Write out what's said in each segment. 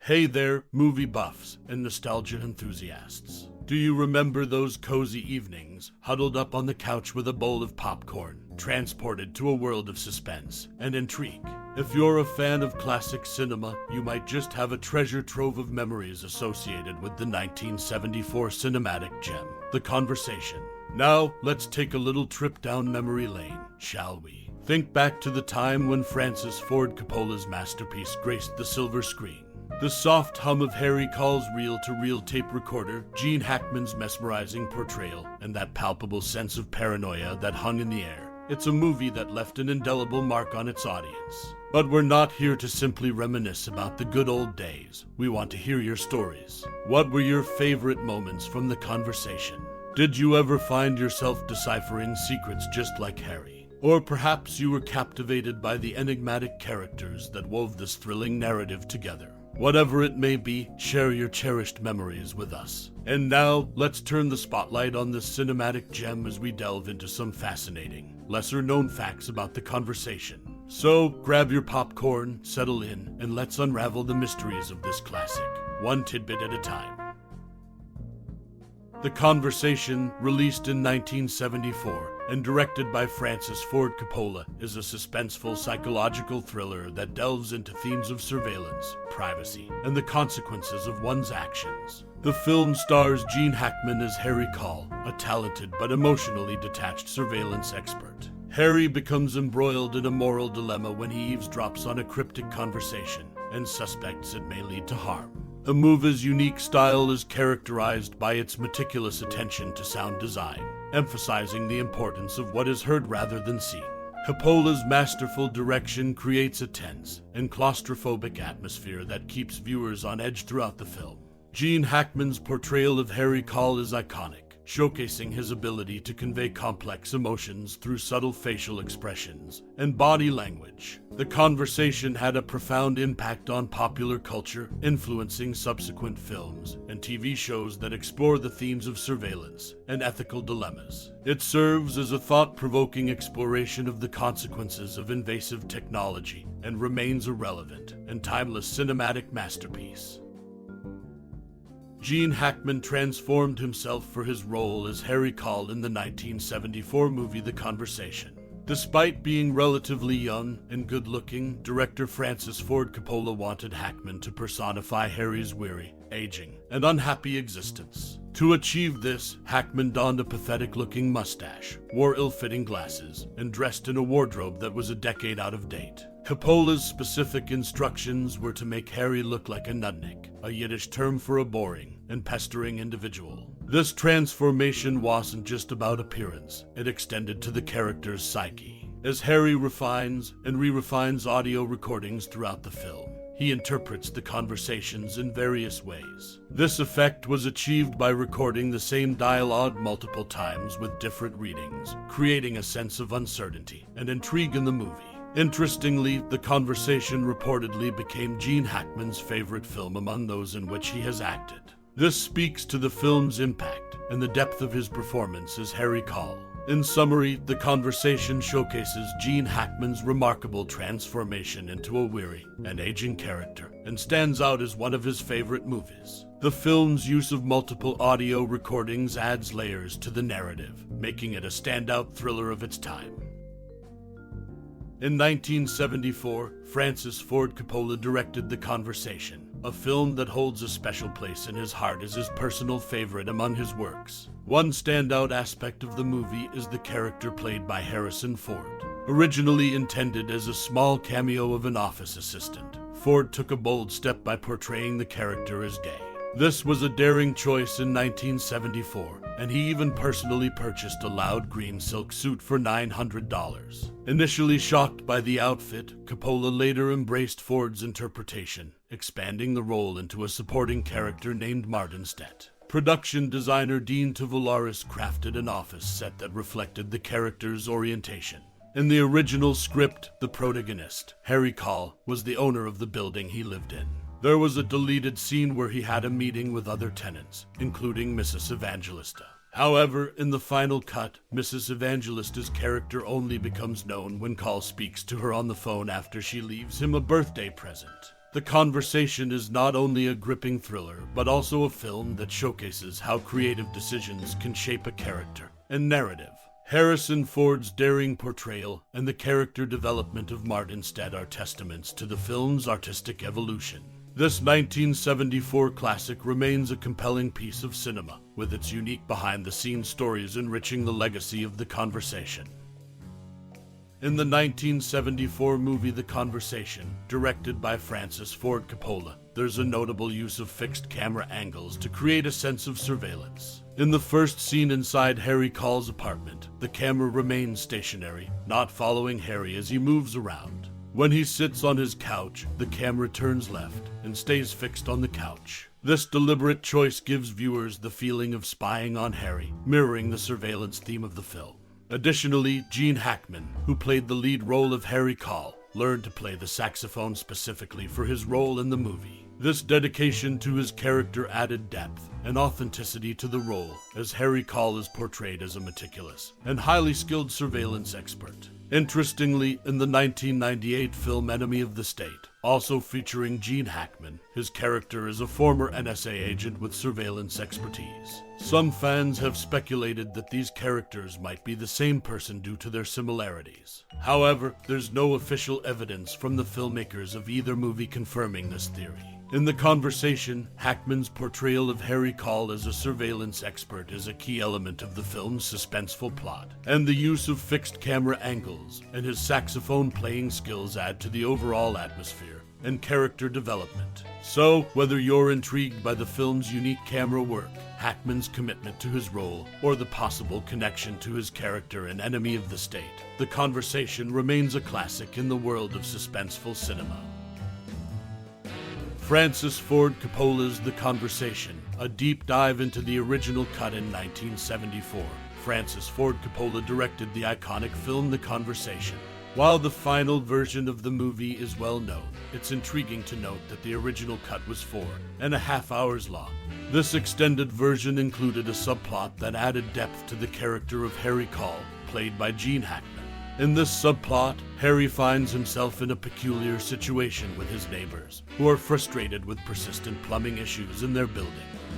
Hey there, movie buffs and nostalgia enthusiasts. Do you remember those cozy evenings, huddled up on the couch with a bowl of popcorn, transported to a world of suspense and intrigue? If you're a fan of classic cinema, you might just have a treasure trove of memories associated with the 1974 cinematic gem, The Conversation. Now, let's take a little trip down memory lane, shall we? Think back to the time when Francis Ford Coppola's masterpiece graced the silver screen. The soft hum of Harry Caul's reel-to-reel tape recorder, Gene Hackman's mesmerizing portrayal, and that palpable sense of paranoia that hung in the air. It's a movie that left an indelible mark on its audience. But we're not here to simply reminisce about the good old days. We want to hear your stories. What were your favorite moments from The Conversation? Did you ever find yourself deciphering secrets just like Harry? Or perhaps you were captivated by the enigmatic characters that wove this thrilling narrative together. Whatever it may be, share your cherished memories with us. And now, let's turn the spotlight on this cinematic gem as we delve into some fascinating, lesser-known facts about The Conversation. So, grab your popcorn, settle in, and let's unravel the mysteries of this classic, one tidbit at a time. The Conversation, released in 1974 and directed by Francis Ford Coppola, is a suspenseful psychological thriller that delves into themes of surveillance, privacy, and the consequences of one's actions. The film stars Gene Hackman as Harry Caul, a talented but emotionally detached surveillance expert. Harry becomes embroiled in a moral dilemma when he eavesdrops on a cryptic conversation and suspects it may lead to harm. The movie's unique style is characterized by its meticulous attention to sound design, emphasizing the importance of what is heard rather than seen. Coppola's masterful direction creates a tense and claustrophobic atmosphere that keeps viewers on edge throughout the film. Gene Hackman's portrayal of Harry Caul is iconic, showcasing his ability to convey complex emotions through subtle facial expressions and body language. The Conversation had a profound impact on popular culture, influencing subsequent films and TV shows that explore the themes of surveillance and ethical dilemmas. It serves as a thought-provoking exploration of the consequences of invasive technology and remains a relevant and timeless cinematic masterpiece. Gene Hackman transformed himself for his role as Harry Caul in the 1974 movie The Conversation. Despite being relatively young and good-looking, director Francis Ford Coppola wanted Hackman to personify Harry's weary, aging, and unhappy existence. To achieve this, Hackman donned a pathetic-looking mustache, wore ill-fitting glasses, and dressed in a wardrobe that was a decade out of date. Coppola's specific instructions were to make Harry look like a nudnik, a Yiddish term for a boring and pestering individual. This transformation wasn't just about appearance, it extended to the character's psyche. As Harry refines and re-refines audio recordings throughout the film, he interprets the conversations in various ways. This effect was achieved by recording the same dialogue multiple times with different readings, creating a sense of uncertainty and intrigue in the movie. Interestingly, The Conversation reportedly became Gene Hackman's favorite film among those in which he has acted. This speaks to the film's impact and the depth of his performance as Harry Caul. In summary, The Conversation showcases Gene Hackman's remarkable transformation into a weary and aging character and stands out as one of his favorite movies. The film's use of multiple audio recordings adds layers to the narrative, making it a standout thriller of its time. In 1974, Francis Ford Coppola directed The Conversation, a film that holds a special place in his heart as his personal favorite among his works. One standout aspect of the movie is the character played by Harrison Ford. Originally intended as a small cameo of an office assistant, Ford took a bold step by portraying the character as gay. This was a daring choice in 1974, and he even personally purchased a loud green silk suit for $900. Initially shocked by the outfit, Coppola later embraced Ford's interpretation, expanding the role into a supporting character named Martin Stett. Production designer Dean Tavoularis crafted an office set that reflected the character's orientation. In the original script, the protagonist, Harry Caul, was the owner of the building he lived in. There was a deleted scene where he had a meeting with other tenants, including Mrs. Evangelista. However, in the final cut, Mrs. Evangelista's character only becomes known when Caul speaks to her on the phone after she leaves him a birthday present. The Conversation is not only a gripping thriller, but also a film that showcases how creative decisions can shape a character and narrative. Harrison Ford's daring portrayal and the character development of Martin Stett are testaments to the film's artistic evolution. This 1974 classic remains a compelling piece of cinema, with its unique behind-the-scenes stories enriching the legacy of The Conversation. In the 1974 movie The Conversation, directed by Francis Ford Coppola, there's a notable use of fixed camera angles to create a sense of surveillance. In the first scene inside Harry Caul's apartment, the camera remains stationary, not following Harry as he moves around. When he sits on his couch, the camera turns left and stays fixed on the couch. This deliberate choice gives viewers the feeling of spying on Harry, mirroring the surveillance theme of the film. Additionally, Gene Hackman, who played the lead role of Harry Caul, learned to play the saxophone specifically for his role in the movie. This dedication to his character added depth and authenticity to the role, as Harry Caul is portrayed as a meticulous and highly skilled surveillance expert. Interestingly, in the 1998 film Enemy of the State, also featuring Gene Hackman, his character is a former NSA agent with surveillance expertise. Some fans have speculated that these characters might be the same person due to their similarities. However, there's no official evidence from the filmmakers of either movie confirming this theory. In The Conversation, Hackman's portrayal of Harry Caul as a surveillance expert is a key element of the film's suspenseful plot, and the use of fixed camera angles and his saxophone playing skills add to the overall atmosphere and character development. So, whether you're intrigued by the film's unique camera work, Hackman's commitment to his role, or the possible connection to his character in Enemy of the State, The Conversation remains a classic in the world of suspenseful cinema. Francis Ford Coppola's The Conversation, a deep dive into the original cut in 1974. Francis Ford Coppola directed the iconic film The Conversation. While the final version of the movie is well known, it's intriguing to note that the original cut was 4.5 hours long. This extended version included a subplot that added depth to the character of Harry Caul, played by Gene Hackman. In this subplot, Harry finds himself in a peculiar situation with his neighbors, who are frustrated with persistent plumbing issues in their building.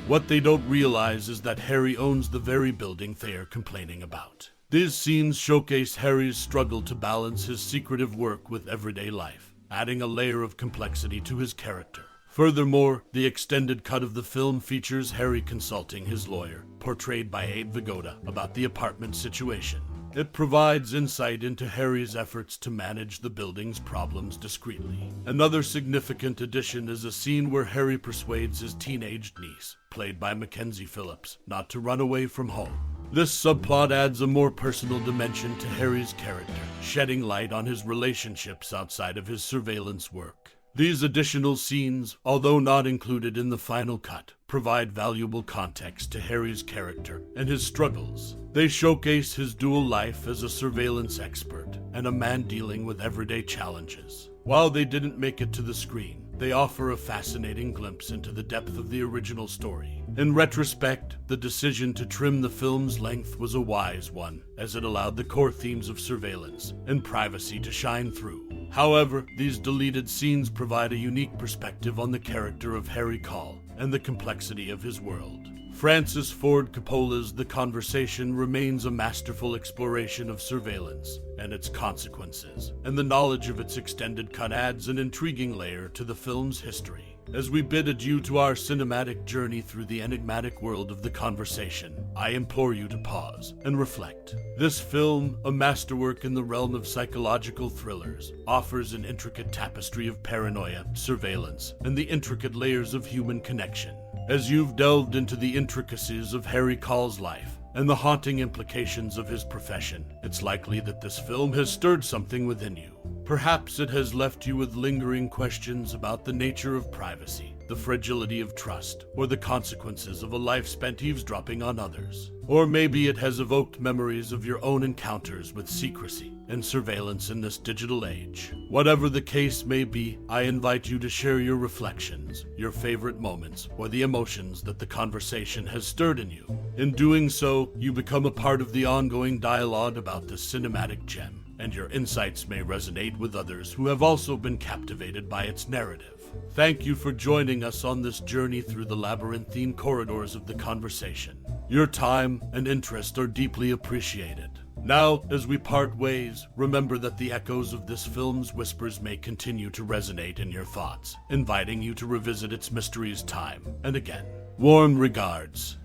What they don't realize is that Harry owns the very building they are complaining about. These scenes showcase Harry's struggle to balance his secretive work with everyday life, adding a layer of complexity to his character. Furthermore, the extended cut of the film features Harry consulting his lawyer, portrayed by Abe Vigoda, about the apartment situation. It provides insight into Harry's efforts to manage the building's problems discreetly. Another significant addition is a scene where Harry persuades his teenaged niece, played by Mackenzie Phillips, not to run away from home. This subplot adds a more personal dimension to Harry's character, shedding light on his relationships outside of his surveillance work. These additional scenes, although not included in the final cut, provide valuable context to Harry's character and his struggles. They showcase his dual life as a surveillance expert and a man dealing with everyday challenges. While they didn't make it to the screen, they offer a fascinating glimpse into the depth of the original story. In retrospect, the decision to trim the film's length was a wise one, as it allowed the core themes of surveillance and privacy to shine through. However, these deleted scenes provide a unique perspective on the character of Harry Caul and the complexity of his world. Francis Ford Coppola's The Conversation remains a masterful exploration of surveillance and its consequences, and the knowledge of its extended cut adds an intriguing layer to the film's history. As we bid adieu to our cinematic journey through the enigmatic world of The Conversation, I implore you to pause and reflect. This film, a masterwork in the realm of psychological thrillers, offers an intricate tapestry of paranoia, surveillance, and the intricate layers of human connection. As you've delved into the intricacies of Harry Caul's life and the haunting implications of his profession, it's likely that this film has stirred something within you. Perhaps it has left you with lingering questions about the nature of privacy, the fragility of trust, or the consequences of a life spent eavesdropping on others. Or maybe it has evoked memories of your own encounters with secrecy and surveillance in this digital age. Whatever the case may be, I invite you to share your reflections, your favorite moments, or the emotions that The Conversation has stirred in you. In doing so, you become a part of the ongoing dialogue about this cinematic gem, and your insights may resonate with others who have also been captivated by its narrative. Thank you for joining us on this journey through the labyrinthine corridors of the conversation. Your time and interest are deeply appreciated. Now, as we part ways, remember that the echoes of this film's whispers may continue to resonate in your thoughts, inviting you to revisit its mysteries time and again. Warm regards,